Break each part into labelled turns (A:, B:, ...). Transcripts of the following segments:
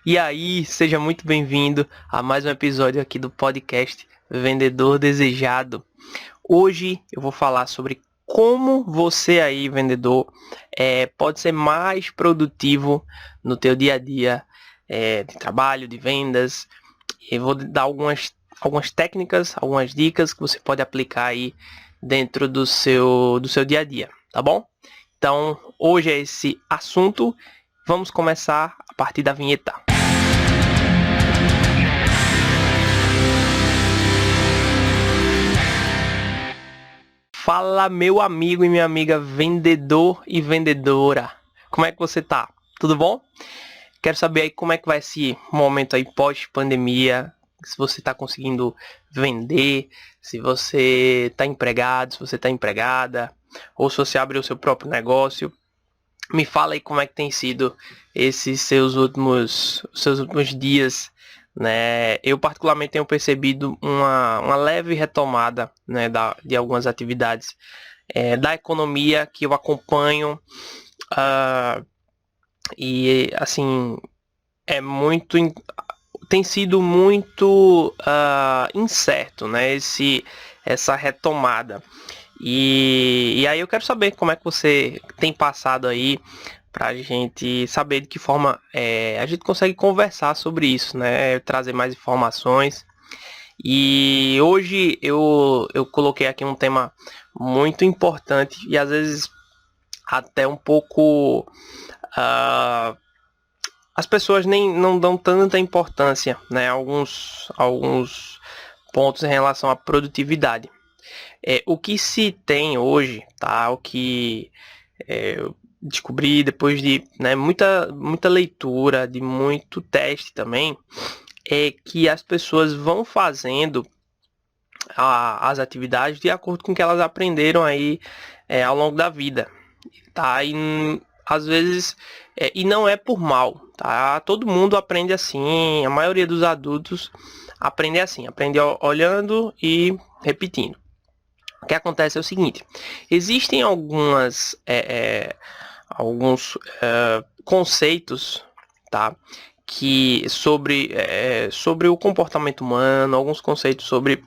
A: E aí, seja muito bem-vindo a mais um episódio aqui do podcast Vendedor Desejado. Hoje eu vou falar sobre como você aí, vendedor, pode ser mais produtivo no teu dia a dia de trabalho, de vendas. Eu vou dar algumas técnicas, algumas dicas que você pode aplicar aí dentro do seu dia a dia, tá bom? Então, hoje é esse assunto. Vamos começar a partir da vinheta. Fala, meu amigo e minha amiga vendedor e vendedora. Como é que você tá? Tudo bom? Quero saber aí como é que vai esse momento aí pós-pandemia. Se você tá conseguindo vender, se você tá empregado, se você tá empregada, ou se você abriu o seu próprio negócio. Me fala aí como é que tem sido esses seus últimos dias, né? Eu particularmente tenho percebido uma leve retomada, né, de algumas atividades da economia que eu acompanho, ah, e assim é muito tem sido muito incerto, né, essa retomada. E aí eu quero saber como é que você tem passado aí, pra gente saber de que forma a gente consegue conversar sobre isso, né? Trazer mais informações. E hoje eu coloquei aqui um tema muito importante e às vezes até um pouco as pessoas nem não dão tanta importância, né? Alguns pontos em relação à produtividade. O que se tem hoje, tá? O que eu descobri depois de, né, muita leitura, de muito teste também, é que as pessoas vão fazendo as atividades de acordo com o que elas aprenderam aí ao longo da vida, tá? E às vezes, e não é por mal, tá? Todo mundo aprende assim, a maioria dos adultos aprende assim, aprende olhando e repetindo. O que acontece é o seguinte: existem alguns conceitos, tá, que sobre o comportamento humano, alguns conceitos sobre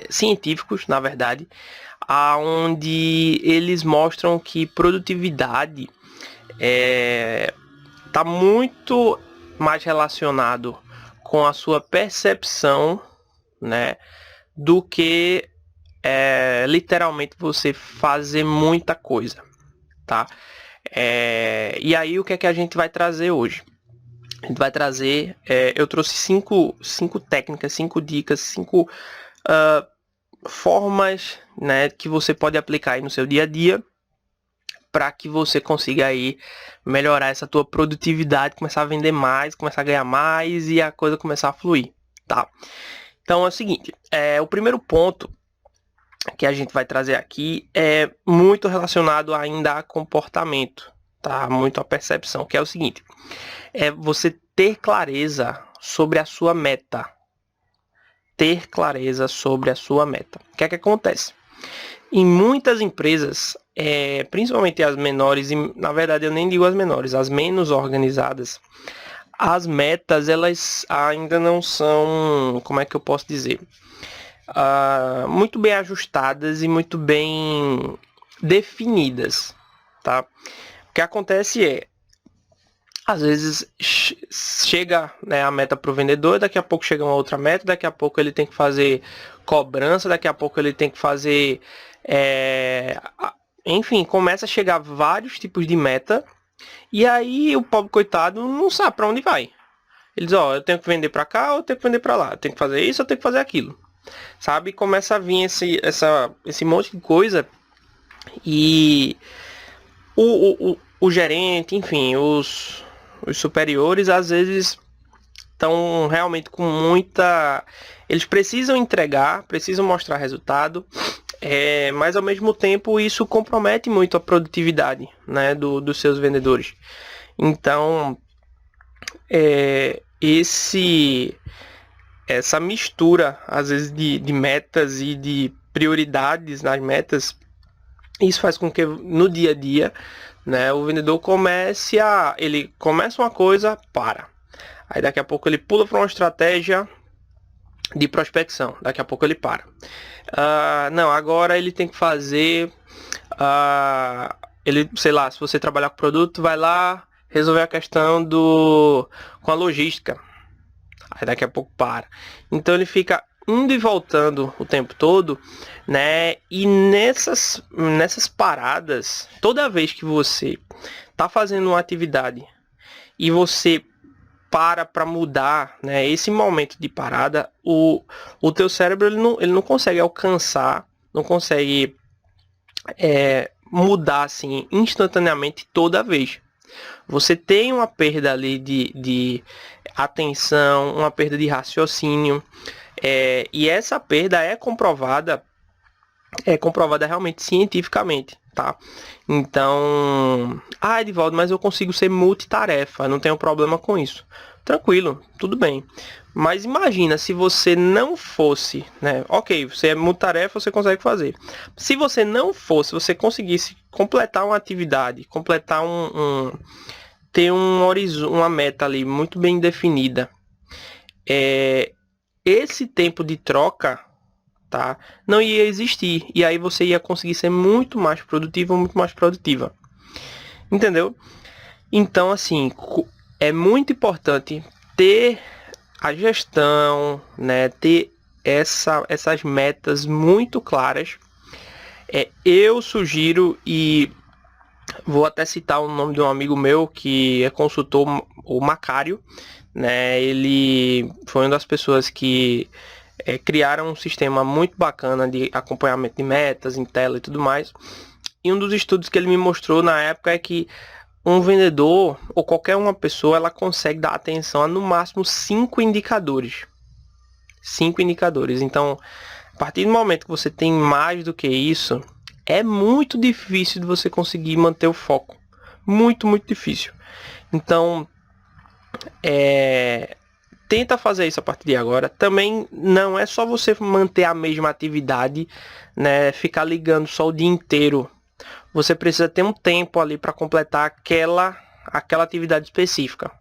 A: científicos, na verdade, aonde eles mostram que produtividade está muito mais relacionado com a sua percepção, né, do que literalmente você fazer muita coisa, tá? E aí o que é que a gente vai trazer hoje? A gente vai trazer, eu trouxe cinco técnicas, 5 dicas, 5 formas, né, que você pode aplicar aí no seu dia a dia para que você consiga aí melhorar essa tua produtividade, começar a vender mais, começar a ganhar mais e a coisa começar a fluir, tá? Então é o seguinte, o primeiro ponto que a gente vai trazer aqui é muito relacionado ainda a comportamento, tá? Muito a percepção, que é o seguinte: é você ter clareza sobre a sua meta. Ter clareza sobre a sua meta. O que é que acontece? Em muitas empresas, principalmente as menores, e na verdade eu nem digo as menores, as menos organizadas, as metas elas ainda não são, como é que eu posso dizer? Muito bem ajustadas e muito bem definidas, tá? O que acontece às vezes chega, né, a meta para o vendedor, daqui a pouco chega uma outra meta, daqui a pouco ele tem que fazer cobrança, daqui a pouco ele tem que fazer, enfim, começa a chegar vários tipos de meta, e aí o pobre coitado não sabe para onde vai. Ele diz: eu tenho que vender para cá ou eu tenho que vender para lá, eu tenho que fazer isso ou eu tenho que fazer aquilo, sabe? Começa a vir esse monte de coisa e o gerente, enfim, os superiores às vezes estão realmente com muita... Eles precisam entregar, precisam mostrar resultado, mas ao mesmo tempo isso compromete muito a produtividade, né, dos seus vendedores. Então, essa mistura, às vezes, de metas e de prioridades nas metas, isso faz com que no dia a dia, né, o vendedor ele começa uma coisa, para. Aí daqui a pouco ele pula para uma estratégia de prospecção. Daqui a pouco ele para. Não, agora ele tem que fazer... ele, sei lá, se você trabalhar com produto, vai lá resolver a questão com a logística. Aí daqui a pouco para. Então ele fica indo e voltando o tempo todo, né? E nessas paradas, toda vez que você tá fazendo uma atividade e você para mudar, né? Esse momento de parada, o teu cérebro ele não consegue alcançar, não consegue mudar assim instantaneamente toda vez. Você tem uma perda ali de atenção, uma perda de raciocínio, e essa perda é comprovada realmente cientificamente, tá? Então, Edivaldo, mas eu consigo ser multitarefa, não tenho problema com isso. Tranquilo, tudo bem. Mas imagina se você não fosse, né? Ok, você é multitarefa, você consegue fazer. Se você não fosse, você conseguisse completar uma atividade, completar ter um horizonte, uma meta ali muito bem definida. Esse tempo de troca, tá, não ia existir. E aí você ia conseguir ser muito mais produtivo, muito mais produtiva. Entendeu? Então, assim, é muito importante ter a gestão, né, ter essas metas muito claras. Eu sugiro, e vou até citar o nome de um amigo meu que é consultor, o Macário, né? Ele foi uma das pessoas que criaram um sistema muito bacana de acompanhamento de metas em tela e tudo mais. E um dos estudos que ele me mostrou na época é que um vendedor ou qualquer uma pessoa, ela consegue dar atenção a no máximo 5 indicadores. 5 indicadores. Então, a partir do momento que você tem mais do que isso, é muito difícil de você conseguir manter o foco. Muito, muito difícil. Então, tenta fazer isso a partir de agora. Também não é só você manter a mesma atividade, né? Ficar ligando só o dia inteiro. Você precisa ter um tempo ali para completar aquela atividade específica,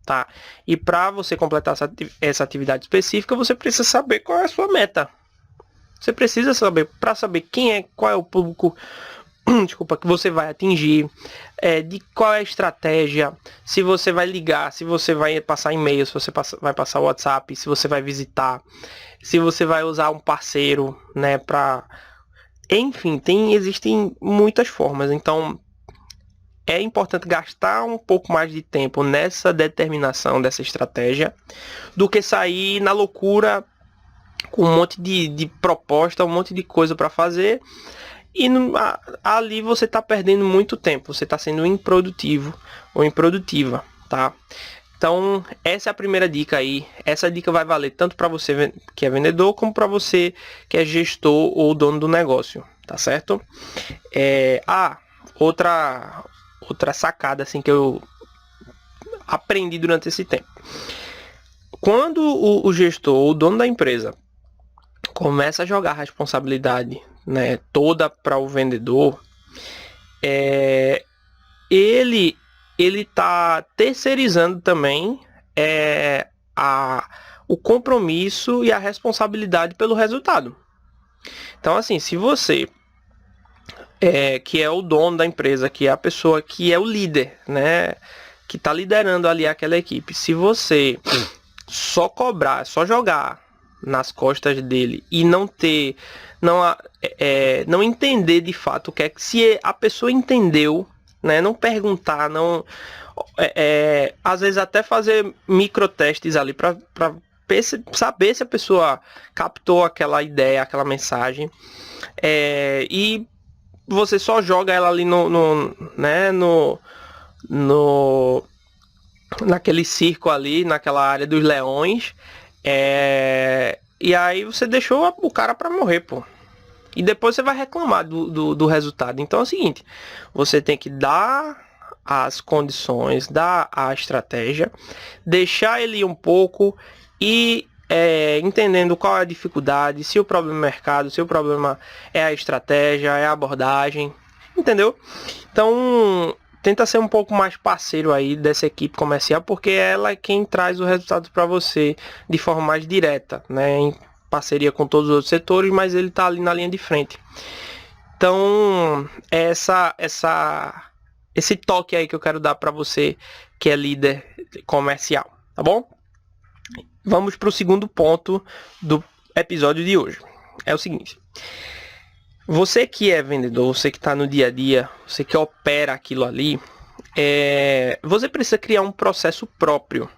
A: tá? E para você completar essa atividade específica, você precisa saber qual é a sua meta. Você precisa saber, para saber qual é o público desculpa, que você vai atingir, de qual é a estratégia, se você vai ligar, se você vai passar e-mail, se você vai passar WhatsApp, se você vai visitar, se você vai usar um parceiro, né, enfim, existem muitas formas. Então, é importante gastar um pouco mais de tempo nessa determinação dessa estratégia do que sair na loucura com um monte de proposta, um monte de coisa para fazer. E ali você está perdendo muito tempo, você está sendo improdutivo ou improdutiva, tá? Então, essa é a primeira dica aí. Essa dica vai valer tanto para você que é vendedor, como para você que é gestor ou dono do negócio, tá certo? Outra sacada assim que eu aprendi durante esse tempo. Quando o gestor ou o dono da empresa começa a jogar a responsabilidade, né, toda para o vendedor, ele está terceirizando também o compromisso e a responsabilidade pelo resultado. Então, assim, se você que é o dono da empresa, que é a pessoa que é o líder, né, que está liderando ali aquela equipe, se você só cobrar, só jogar nas costas dele e não entender de fato o que é que, se a pessoa entendeu, né, não perguntar, não às vezes até fazer microtestes ali para saber se a pessoa captou aquela ideia, aquela mensagem, e você só joga ela ali naquele circo ali, naquela área dos leões, e aí você deixou o cara para morrer, pô. E depois você vai reclamar do resultado. Então é o seguinte, você tem que dar as condições, dar a estratégia, deixar ele um pouco e entendendo qual é a dificuldade, se o problema é o mercado, se o problema é a estratégia, é a abordagem, entendeu? Então tenta ser um pouco mais parceiro aí dessa equipe comercial, porque ela é quem traz o resultado para você de forma mais direta, né? Em parceria com todos os outros setores, mas ele está ali na linha de frente. Então, esse toque aí que eu quero dar para você que é líder comercial, tá bom? Vamos para o segundo ponto do episódio de hoje. É o seguinte: você que é vendedor, você que está no dia a dia, você que opera aquilo ali, você precisa criar um processo próprio,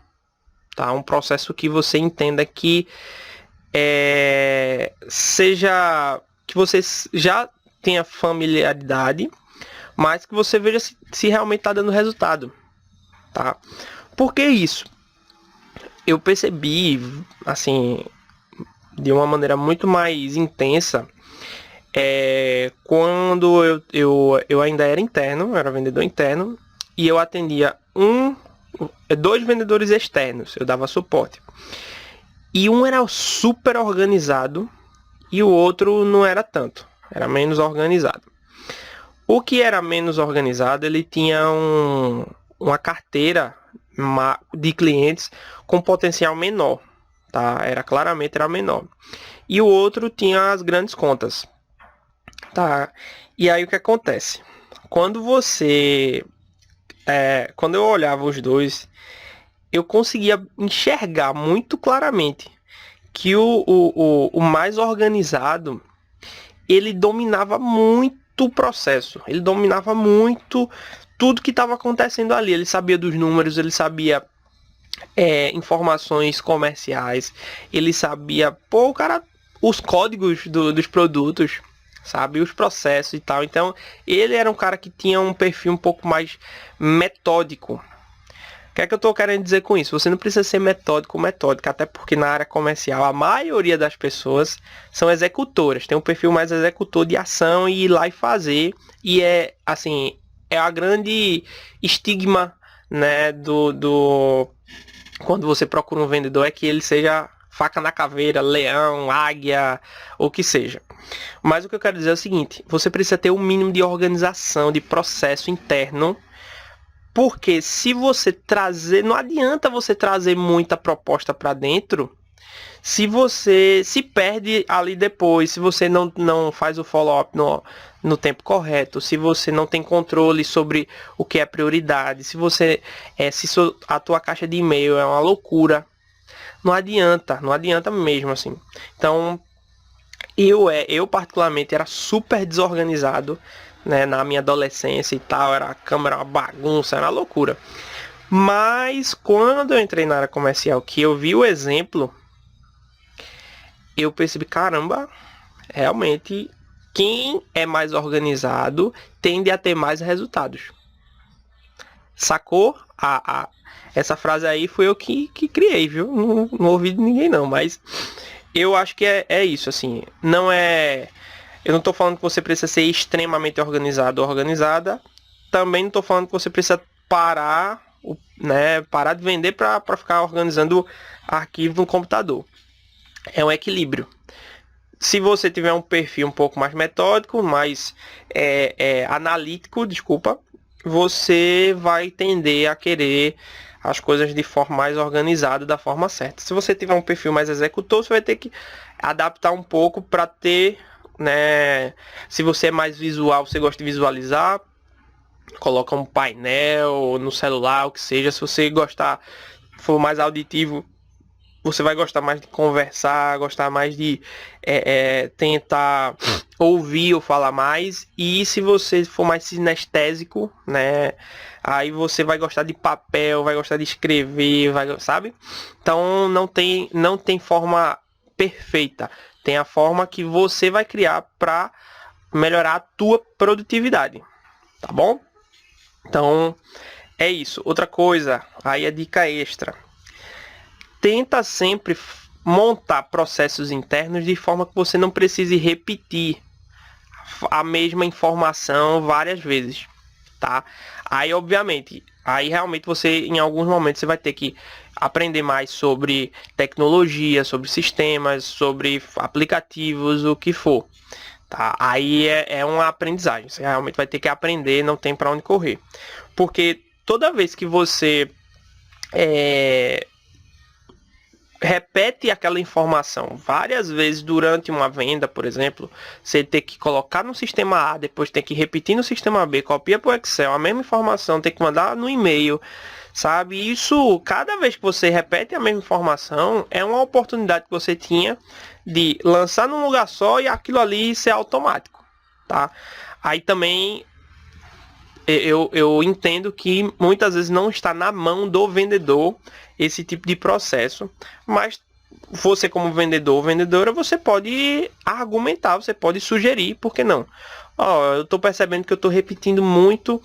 A: tá? Um processo que você entenda que seja que você já tenha familiaridade, mas que você veja se realmente está dando resultado, tá? Por que isso? Eu percebi, assim, de uma maneira muito mais intensa, quando eu ainda era interno, eu era vendedor interno, e eu atendia dois vendedores externos, eu dava suporte. E um era super organizado e o outro não era tanto, era menos organizado. O que era menos organizado, ele tinha uma carteira de clientes com potencial menor, tá? Claramente era menor. E o outro tinha as grandes contas. Tá, e aí o que acontece? Quando quando eu olhava os dois, eu conseguia enxergar muito claramente que o mais organizado, ele dominava muito o processo, ele dominava muito tudo que estava acontecendo ali, ele sabia dos números, ele sabia informações comerciais, ele sabia, os códigos dos produtos, sabe, os processos e tal. Então ele era um cara que tinha um perfil um pouco mais metódico. O que é que eu estou querendo dizer com isso? Você não precisa ser metódico, até porque na área comercial a maioria das pessoas são executoras, tem um perfil mais executor de ação e ir lá e fazer, e assim, a grande estigma, né, quando você procura um vendedor, é que ele seja faca na caveira, leão, águia, ou que seja. Mas o que eu quero dizer é o seguinte: você precisa ter um mínimo de organização, de processo interno, porque se você trazer, não adianta você trazer muita proposta para dentro, se você se perde ali depois, se você não faz o follow-up no tempo correto, se você não tem controle sobre o que é prioridade, se a tua caixa de e-mail é uma loucura, não adianta mesmo, assim. Então, eu particularmente era super desorganizado, né, na minha adolescência e tal, a câmera uma bagunça, era uma loucura. Mas quando eu entrei na área comercial, que eu vi o exemplo, eu percebi, caramba, realmente quem é mais organizado tende a ter mais resultados. Sacou? Essa frase aí foi eu que criei, viu? Não ouvi de ninguém não, mas eu acho que é isso, assim. Eu não tô falando que você precisa ser extremamente organizado ou organizada. Também não tô falando que você precisa parar de vender para ficar organizando arquivo no computador. É um equilíbrio. Se você tiver um perfil um pouco mais metódico, mais analítico, você vai tender a querer as coisas de forma mais organizada, da forma certa. Se você tiver um perfil mais executor, você vai ter que adaptar um pouco para ter, né? Se você é mais visual, você gosta de visualizar, coloca um painel no celular, o que seja. Se você for mais auditivo, você vai gostar mais de conversar, gostar mais de tentar ouvir ou falar mais. E se você for mais sinestésico, né, aí você vai gostar de papel, vai gostar de escrever, sabe? Então não tem forma perfeita. Tem a forma que você vai criar para melhorar a tua produtividade, tá bom? Então é isso. Outra coisa, aí a dica extra: tenta sempre montar processos internos de forma que você não precise repetir a mesma informação várias vezes, tá? Aí, obviamente, realmente você, em alguns momentos, você vai ter que aprender mais sobre tecnologia, sobre sistemas, sobre aplicativos, o que for, tá? Aí é uma aprendizagem, você realmente vai ter que aprender, não tem para onde correr. Porque toda vez que você repete aquela informação várias vezes durante uma venda, por exemplo, você tem que colocar no sistema A, depois tem que repetir no sistema B, copia para o Excel, a mesma informação, tem que mandar no e-mail, sabe? Isso, cada vez que você repete a mesma informação, é uma oportunidade que você tinha de lançar num lugar só e aquilo ali ser automático, tá? Aí também eu entendo que muitas vezes não está na mão do vendedor esse tipo de processo, mas você como vendedor ou vendedora, você pode argumentar, você pode sugerir, por que não? Eu estou percebendo que eu estou repetindo muito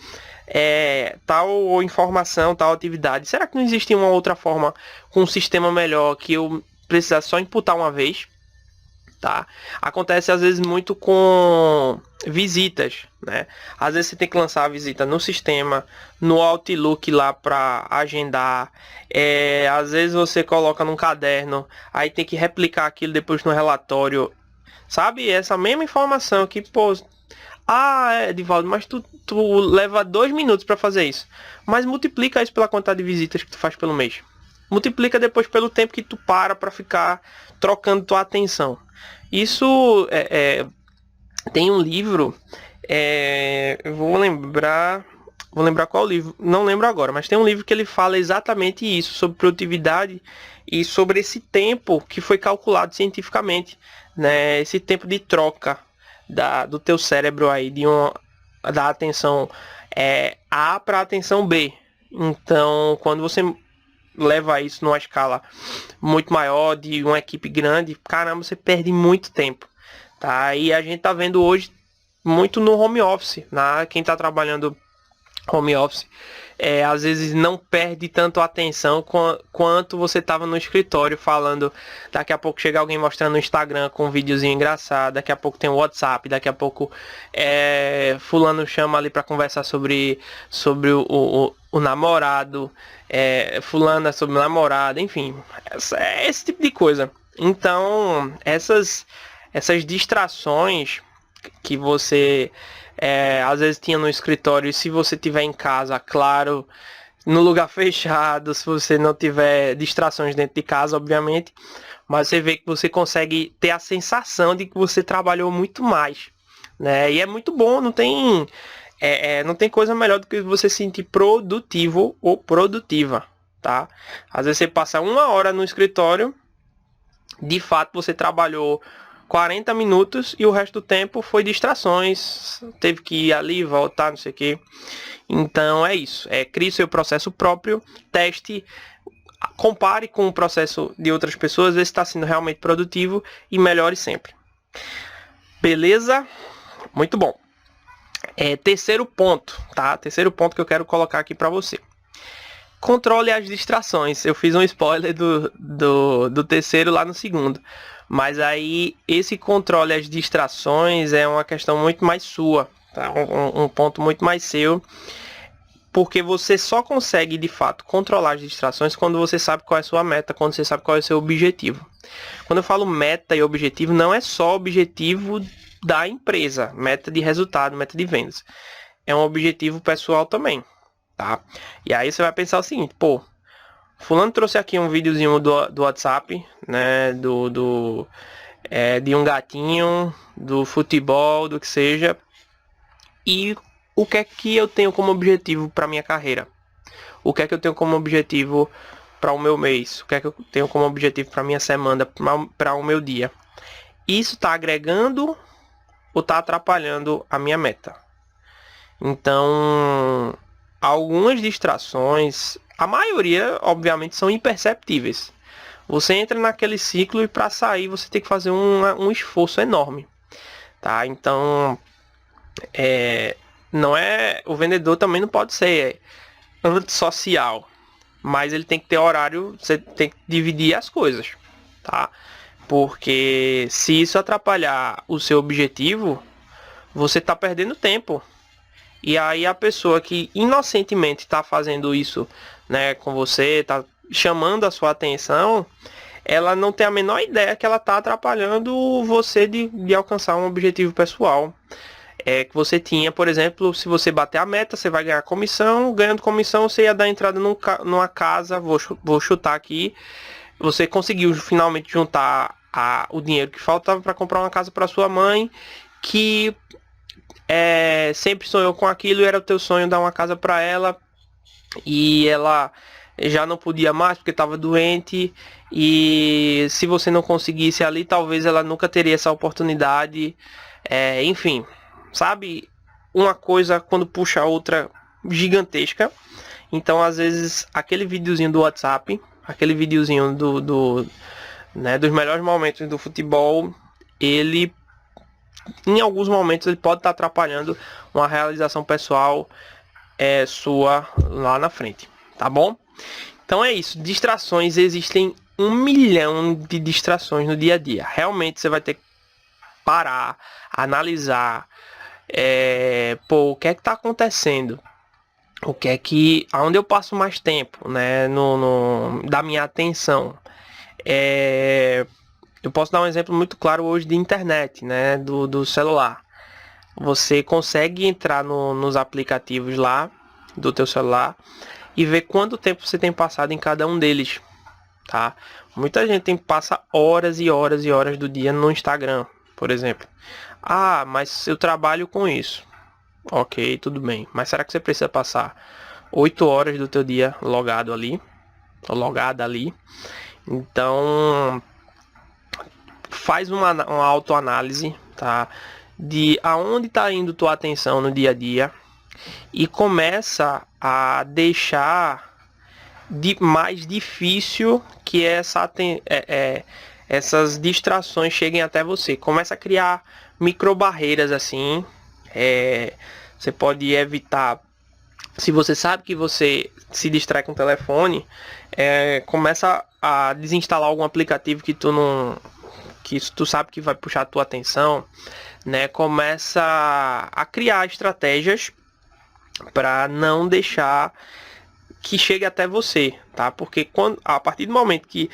A: tal informação, tal atividade. Será que não existe uma outra forma com um sistema melhor que eu precisasse só imputar uma vez? Tá? Acontece às vezes muito com visitas, né? Às vezes você tem que lançar a visita no sistema, no Outlook lá para agendar. Às vezes você coloca num caderno, aí tem que replicar aquilo depois no relatório, sabe? Essa mesma informação que, pô, Edivaldo, mas tu leva 2 minutos para fazer isso. Mas multiplica isso pela quantidade de visitas que tu faz pelo mês. Multiplica depois pelo tempo que tu para ficar trocando tua atenção. Isso tem um livro, eu vou lembrar qual livro, não lembro agora, mas tem um livro que ele fala exatamente isso, sobre produtividade e sobre esse tempo que foi calculado cientificamente, né? Esse tempo de troca do teu cérebro aí, da atenção A para a atenção B. Então, quando você leva isso numa escala muito maior, de uma equipe grande, caramba, você perde muito tempo, tá? E a gente tá vendo hoje muito no home office, né? Quem tá trabalhando home office, às vezes não perde tanto a atenção quanto você tava no escritório falando. Daqui a pouco chega alguém mostrando no Instagram com um videozinho engraçado, daqui a pouco tem o WhatsApp, daqui a pouco fulano chama ali para conversar sobre o namorado, fulana sobre o namorado, enfim, esse tipo de coisa. Então, essas distrações que você às vezes tinha no escritório, e se você tiver em casa, claro, no lugar fechado, se você não tiver distrações dentro de casa, obviamente, mas você vê que você consegue ter a sensação de que você trabalhou muito mais, né? E é muito bom, não tem coisa melhor do que você se sentir produtivo ou produtiva, tá? Às vezes você passa 1 hora no escritório, de fato você trabalhou 40 minutos e o resto do tempo foi distrações, teve que ir ali, voltar, não sei o que. Então é isso, crie seu processo próprio, teste, compare com o processo de outras pessoas, vê se está sendo realmente produtivo e melhore sempre. Beleza? Muito bom. Terceiro ponto, tá? Terceiro ponto que eu quero colocar aqui para você. Controle as distrações. Eu fiz um spoiler do terceiro lá no segundo. Mas aí, esse controle às distrações é uma questão muito mais sua, tá? Um ponto muito mais seu. Porque você só consegue, de fato, controlar as distrações quando você sabe qual é a sua meta, quando você sabe qual é o seu objetivo. Quando eu falo meta e objetivo, não é só objetivo da empresa, meta de resultado, meta de vendas. É um objetivo pessoal também, tá? E aí você vai pensar o seguinte, pô, fulano trouxe aqui um videozinho do WhatsApp, né, de um gatinho, do futebol, do que seja, e o que é que eu tenho como objetivo para minha carreira? O que é que eu tenho como objetivo para o meu mês? O que é que eu tenho como objetivo para minha semana, para o meu dia? Isso está agregando ou está atrapalhando a minha meta? Então, algumas distrações, a maioria, obviamente, são imperceptíveis. Você entra naquele ciclo e para sair você tem que fazer um esforço enorme, tá? Então, não o vendedor também não pode ser antissocial, mas ele tem que ter horário, você tem que dividir as coisas, tá? Porque se isso atrapalhar o seu objetivo, você está perdendo tempo. E aí a pessoa que inocentemente está fazendo isso, né, com você, está chamando a sua atenção, ela não tem a menor ideia que ela está atrapalhando você de alcançar um objetivo pessoal. Que você tinha, por exemplo, se você bater a meta, você vai ganhar comissão. Ganhando comissão, você ia dar entrada numa casa. Vou chutar aqui. Você conseguiu finalmente juntar o dinheiro que faltava para comprar uma casa para sua mãe, que sempre sonhou com aquilo e era o teu sonho dar uma casa para ela, e ela já não podia mais porque estava doente, e se você não conseguisse ali, talvez ela nunca teria essa oportunidade. Enfim, sabe, uma coisa quando puxa a outra gigantesca. Então às vezes aquele videozinho do WhatsApp, aquele videozinho dos melhores momentos do futebol, ele em alguns momentos ele pode estar atrapalhando uma realização pessoal sua lá na frente, tá bom? Então é isso, distrações, existem 1 milhão de distrações no dia a dia. Realmente você vai ter que parar, analisar, o que é que está acontecendo, aonde eu passo mais tempo, né, da minha atenção. Eu posso dar um exemplo muito claro hoje de internet, né, do celular. Você consegue entrar nos aplicativos lá do teu celular e ver quanto tempo você tem passado em cada um deles, tá? Muita gente passa horas e horas e horas do dia no Instagram, por exemplo. Ah, mas eu trabalho com isso. Ok, tudo bem. Mas será que você precisa passar 8 horas do teu dia logado ali? Ou logada ali? Então, faz uma autoanálise, tá? De aonde está indo tua atenção no dia a dia e começa a deixar mais difícil que essas distrações cheguem até você. Começa a criar micro barreiras assim. Você pode evitar. Se você sabe que você se distrai com o telefone, começa a desinstalar algum aplicativo que tu sabe que vai puxar a tua atenção, né? Começa a criar estratégias para não deixar que chegue até você, tá? Porque a partir do momento que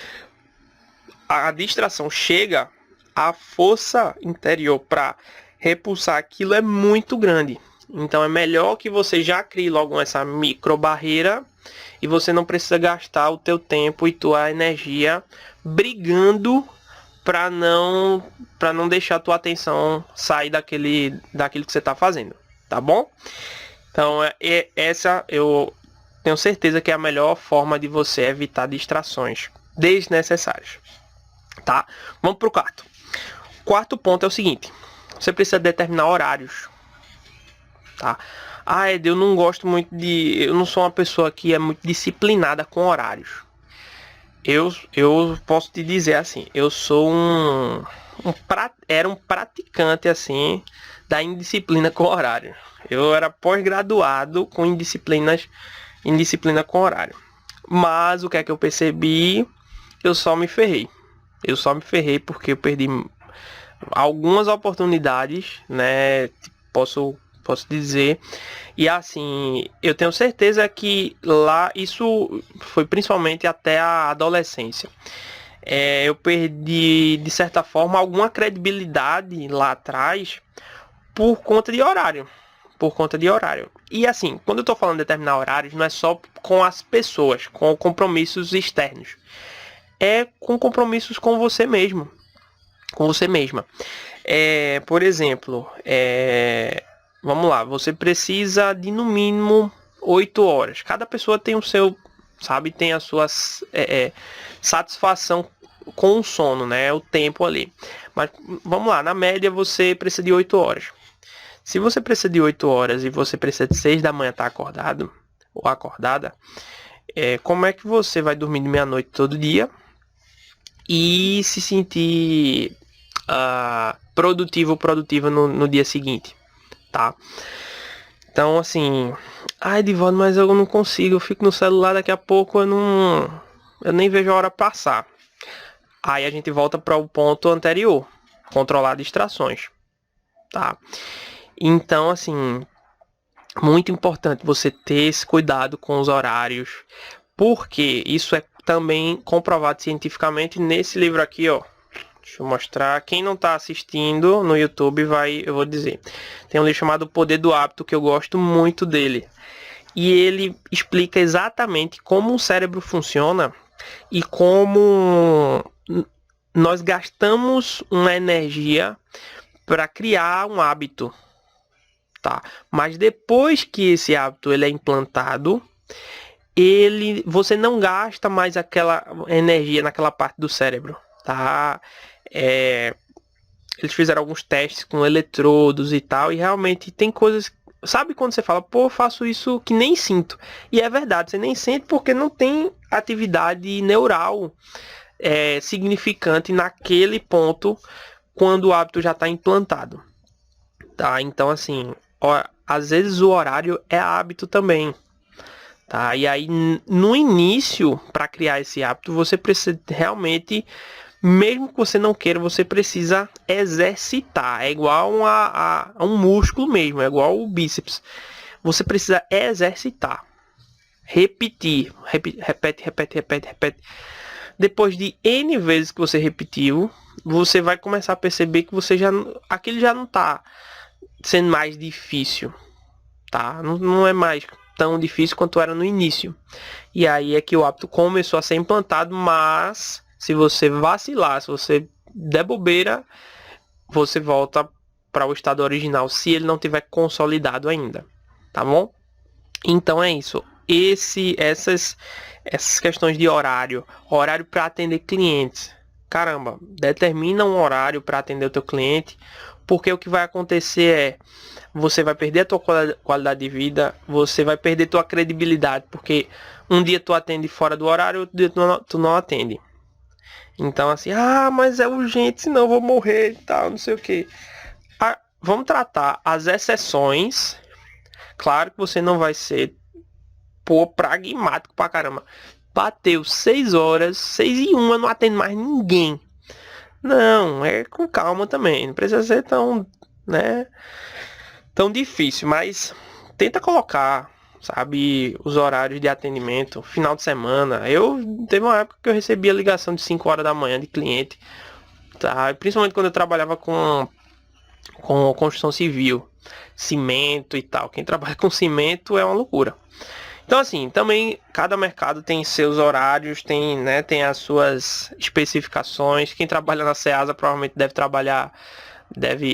A: a distração chega, a força interior para repulsar aquilo é muito grande. Então é melhor que você já crie logo essa micro barreira e você não precisa gastar o teu tempo e tua energia brigando para não deixar a tua atenção sair daquilo que você está fazendo, tá bom? Então essa eu tenho certeza que é a melhor forma de você evitar distrações desnecessárias, tá? Vamos pro quarto. Quarto ponto é o seguinte: você precisa determinar horários, tá? Ed, eu não gosto muito eu não sou uma pessoa que é muito disciplinada com horários. Eu posso te dizer assim, eu sou era um praticante assim da indisciplina com horário. Eu era pós-graduado com indisciplina com horário. Mas o que é que eu percebi? Eu só me ferrei. Porque eu perdi algumas oportunidades, né? Posso dizer. E assim, eu tenho certeza que lá isso foi principalmente até a adolescência. Eu perdi, de certa forma, alguma credibilidade lá atrás por conta de horário. E assim, quando eu tô falando de determinar horários, não é só com as pessoas, com compromissos externos. É com compromissos com você mesmo. Com você mesma. Por exemplo, vamos lá, você precisa de no mínimo 8 horas. Cada pessoa tem o seu, sabe, tem a sua satisfação com o sono, né? O tempo ali. Mas vamos lá, na média você precisa de 8 horas. Se você precisa de 8 horas e você precisa de 6 da manhã estar acordado ou acordada, como é que você vai dormir de meia-noite todo dia e se sentir produtivo ou produtiva no dia seguinte, tá? Então, assim, Edivaldo, mas eu não consigo, eu fico no celular, daqui a pouco eu nem vejo a hora passar. Aí a gente volta para o ponto anterior, controlar distrações, tá? Então, assim, muito importante você ter esse cuidado com os horários, porque isso também comprovado cientificamente nesse livro aqui, ó. Deixa eu mostrar. Quem não está assistindo no YouTube eu vou dizer. Tem um livro chamado O Poder do Hábito, que eu gosto muito dele. E ele explica exatamente como o cérebro funciona e como nós gastamos uma energia para criar um hábito, tá? Mas depois que esse hábito ele é implantado, você não gasta mais aquela energia naquela parte do cérebro, tá? Eles fizeram alguns testes com eletrodos e tal, e realmente tem coisas. Sabe quando você fala, pô, eu faço isso que nem sinto? E é verdade, você nem sente porque não tem atividade neural significante naquele ponto quando o hábito já está implantado, tá? Então, assim, às vezes o horário é hábito também, tá? E aí, no início, para criar esse hábito, você precisa realmente, mesmo que você não queira, você precisa exercitar. É igual a um músculo mesmo, é igual o bíceps. Você precisa exercitar. Repetir. Repete. Depois de N vezes que você repetiu, você vai começar a perceber que aquele já não está sendo mais difícil, tá? Não é mais tão difícil quanto era no início. E aí é que o hábito começou a ser implantado, mas se você vacilar, se você der bobeira, você volta para o estado original, se ele não tiver consolidado ainda, tá bom? Então é isso. Essas questões de horário para atender clientes. Caramba, determina um horário para atender o teu cliente, porque o que vai acontecer é você vai perder a tua qualidade de vida, você vai perder tua credibilidade, porque um dia tu atende fora do horário, outro dia tu não atende. Então assim, mas é urgente, senão eu vou morrer e tal, não sei o que. Vamos tratar as exceções. Claro que você não vai ser pragmático pra caramba. Bateu 6 horas, 6:01, não atende mais ninguém. Não, é com calma também. Não precisa ser tão, né, tão difícil, mas tenta colocar, sabe, os horários de atendimento, final de semana. Teve uma época que eu recebia ligação de 5 horas da manhã de cliente, tá? Principalmente quando eu trabalhava com construção civil, cimento e tal. Quem trabalha com cimento é uma loucura. Então assim, também cada mercado tem seus horários, tem as suas especificações. Quem trabalha na Ceasa provavelmente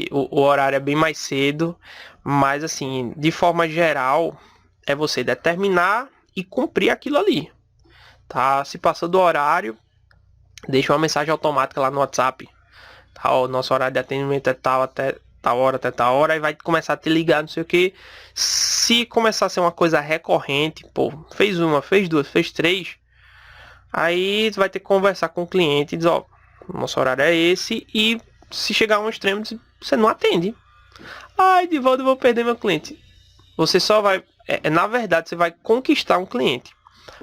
A: o horário é bem mais cedo, mas assim, de forma geral, é você determinar e cumprir aquilo ali, tá? Se passou do horário, deixa uma mensagem automática lá no WhatsApp, tá? O nosso horário de atendimento é tal até tal hora, até tal hora, e vai começar a te ligar, não sei o que. Se começar a ser uma coisa recorrente, pô, fez uma, fez duas, fez três, aí tu vai ter que conversar com o cliente e dizer, ó, nosso horário é esse, e se chegar a um extremo, você não atende. Ai, de volta eu vou perder meu cliente. Você só vai, na verdade, você vai conquistar um cliente,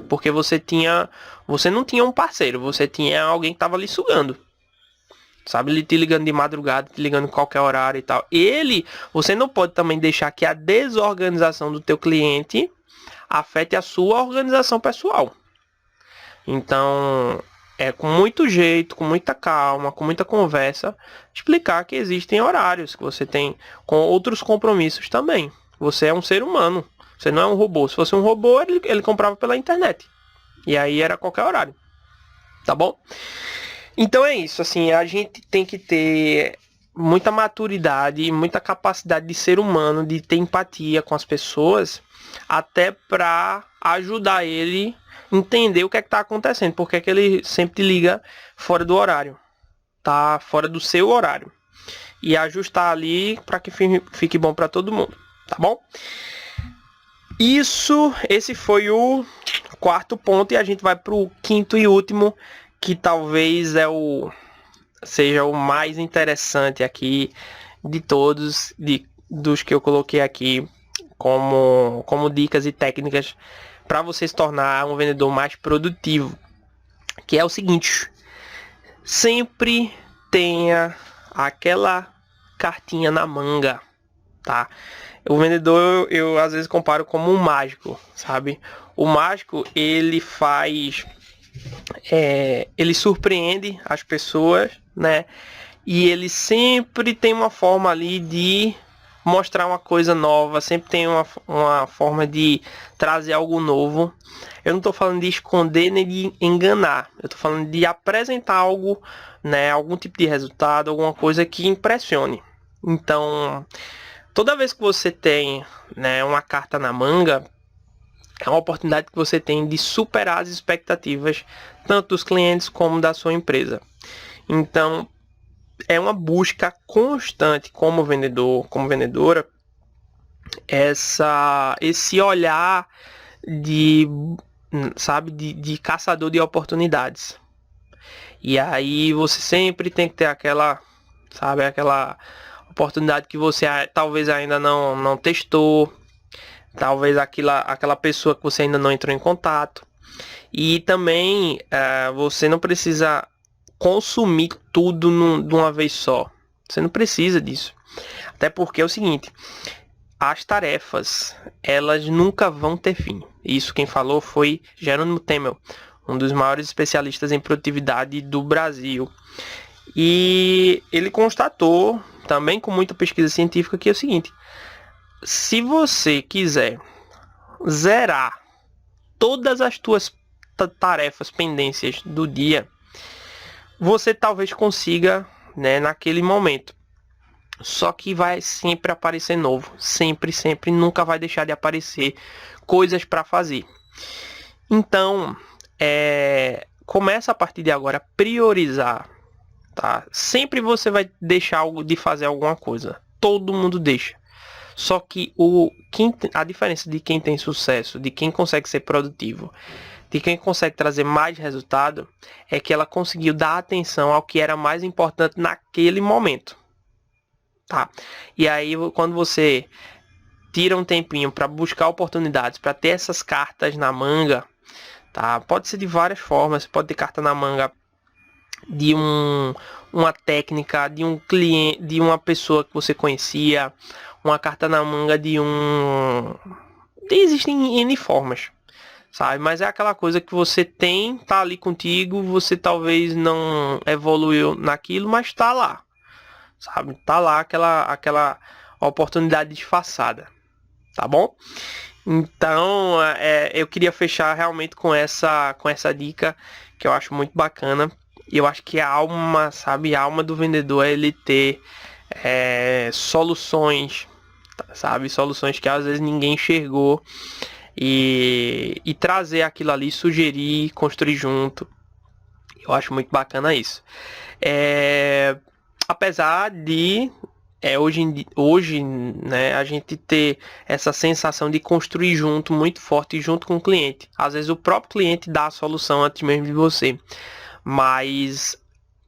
A: porque você não tinha um parceiro, você tinha alguém que estava ali sugando. Sabe, ele te ligando de madrugada, te ligando em qualquer horário e tal. Você não pode também deixar que a desorganização do teu cliente afete a sua organização pessoal. Então, com muito jeito, com muita calma, com muita conversa, explicar que existem horários, que você tem com outros compromissos também. Você é um ser humano, você não é um robô. Se fosse um robô, ele comprava pela internet. E aí era qualquer horário. Tá bom? Então é isso, assim, a gente tem que ter muita maturidade, muita capacidade de ser humano, de ter empatia com as pessoas, até para ajudar ele a entender o que é que tá acontecendo, porque é que ele sempre te liga fora do horário, tá? Fora do seu horário. E ajustar ali para que fique bom para todo mundo, tá bom? Esse foi o quarto ponto, e a gente vai pro quinto e último, que talvez seja o mais interessante aqui de todos, dos que eu coloquei aqui como dicas e técnicas para você se tornar um vendedor mais produtivo, que é o seguinte: sempre tenha aquela cartinha na manga, tá? O vendedor eu às vezes comparo como um mágico, sabe? O mágico, ele faz ele surpreende as pessoas, né? E ele sempre tem uma forma ali de mostrar uma coisa nova, sempre tem uma forma de trazer algo novo. Eu não estou falando de esconder nem de enganar, eu estou falando de apresentar algo, né, algum tipo de resultado, alguma coisa que impressione. Então, toda vez que você tem, né, uma carta na manga, é uma oportunidade que você tem de superar as expectativas tanto dos clientes como da sua empresa. Então, é uma busca constante como vendedor, como vendedora, esse olhar de, sabe, de caçador de oportunidades. E aí você sempre tem que ter aquela, sabe, aquela oportunidade que você talvez ainda não testou, talvez aquela pessoa que você ainda não entrou em contato. E também você não precisa consumir tudo de uma vez só. Você não precisa disso. Até porque é o seguinte, as tarefas, elas nunca vão ter fim. Isso quem falou foi Jerônimo Temel, um dos maiores especialistas em produtividade do Brasil. E ele constatou, também com muita pesquisa científica, que é o seguinte, se você quiser zerar todas as tuas tarefas, pendências do dia, você talvez consiga, né, naquele momento. Só que vai sempre aparecer novo, sempre, nunca vai deixar de aparecer coisas para fazer. Então, começa a partir de agora a priorizar, tá? Sempre você vai deixar de fazer alguma coisa. Todo mundo deixa. Só que a diferença de quem tem sucesso, de quem consegue ser produtivo, de quem consegue trazer mais resultado, é que ela conseguiu dar atenção ao que era mais importante naquele momento. Tá? E aí, quando você tira um tempinho para buscar oportunidades, para ter essas cartas na manga, tá? Pode ser de várias formas. Você pode ter carta na manga de uma técnica, de um cliente, de uma pessoa que você conhecia, uma carta na manga de existem N formas, sabe? Mas é aquela coisa que você tem, tá ali contigo, você talvez não evoluiu naquilo, mas tá lá, sabe? Tá lá aquela oportunidade disfarçada, tá bom? Então, eu queria fechar realmente com essa dica que eu acho muito bacana. E eu acho que a alma, sabe? A alma do vendedor é ele ter soluções, sabe? Soluções que às vezes ninguém enxergou. E trazer aquilo ali, sugerir, construir junto. Eu acho muito bacana isso. Apesar de hoje, né, a gente ter essa sensação de construir junto, muito forte, junto com o cliente. Às vezes o próprio cliente dá a solução antes mesmo de você. Mas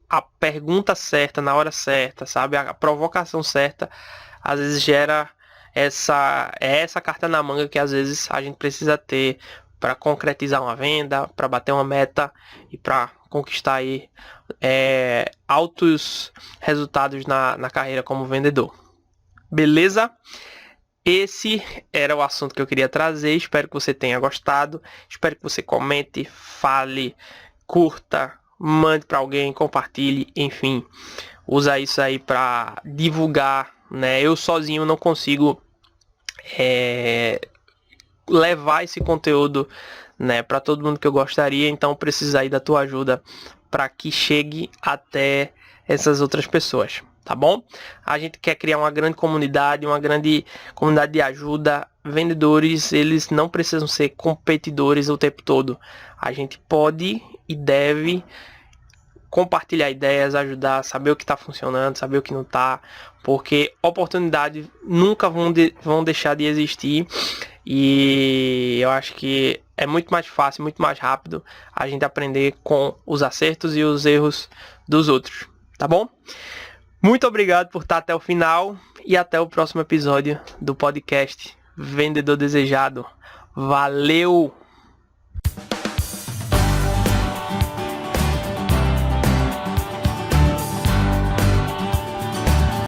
A: a pergunta certa, na hora certa, sabe? A provocação certa, às vezes gera essa carta na manga que às vezes a gente precisa ter para concretizar uma venda, para bater uma meta e para conquistar aí altos resultados na carreira como vendedor. Beleza? Esse era o assunto que eu queria trazer. Espero que você tenha gostado. Espero que você comente, fale, curta, mande para alguém, compartilhe, enfim, usa isso aí para divulgar, né? Eu sozinho não consigo levar esse conteúdo, né, para todo mundo que eu gostaria, então preciso aí da tua ajuda para que chegue até essas outras pessoas, tá bom? A gente quer criar uma grande comunidade de ajuda. Vendedores, eles não precisam ser competidores o tempo todo. A gente pode e deve compartilhar ideias, ajudar, saber o que está funcionando, saber o que não está, porque oportunidades nunca vão deixar de existir. E eu acho que é muito mais fácil, muito mais rápido a gente aprender com os acertos e os erros dos outros, tá bom? Muito obrigado por estar até o final e até o próximo episódio do podcast Vendedor Desejado. Valeu!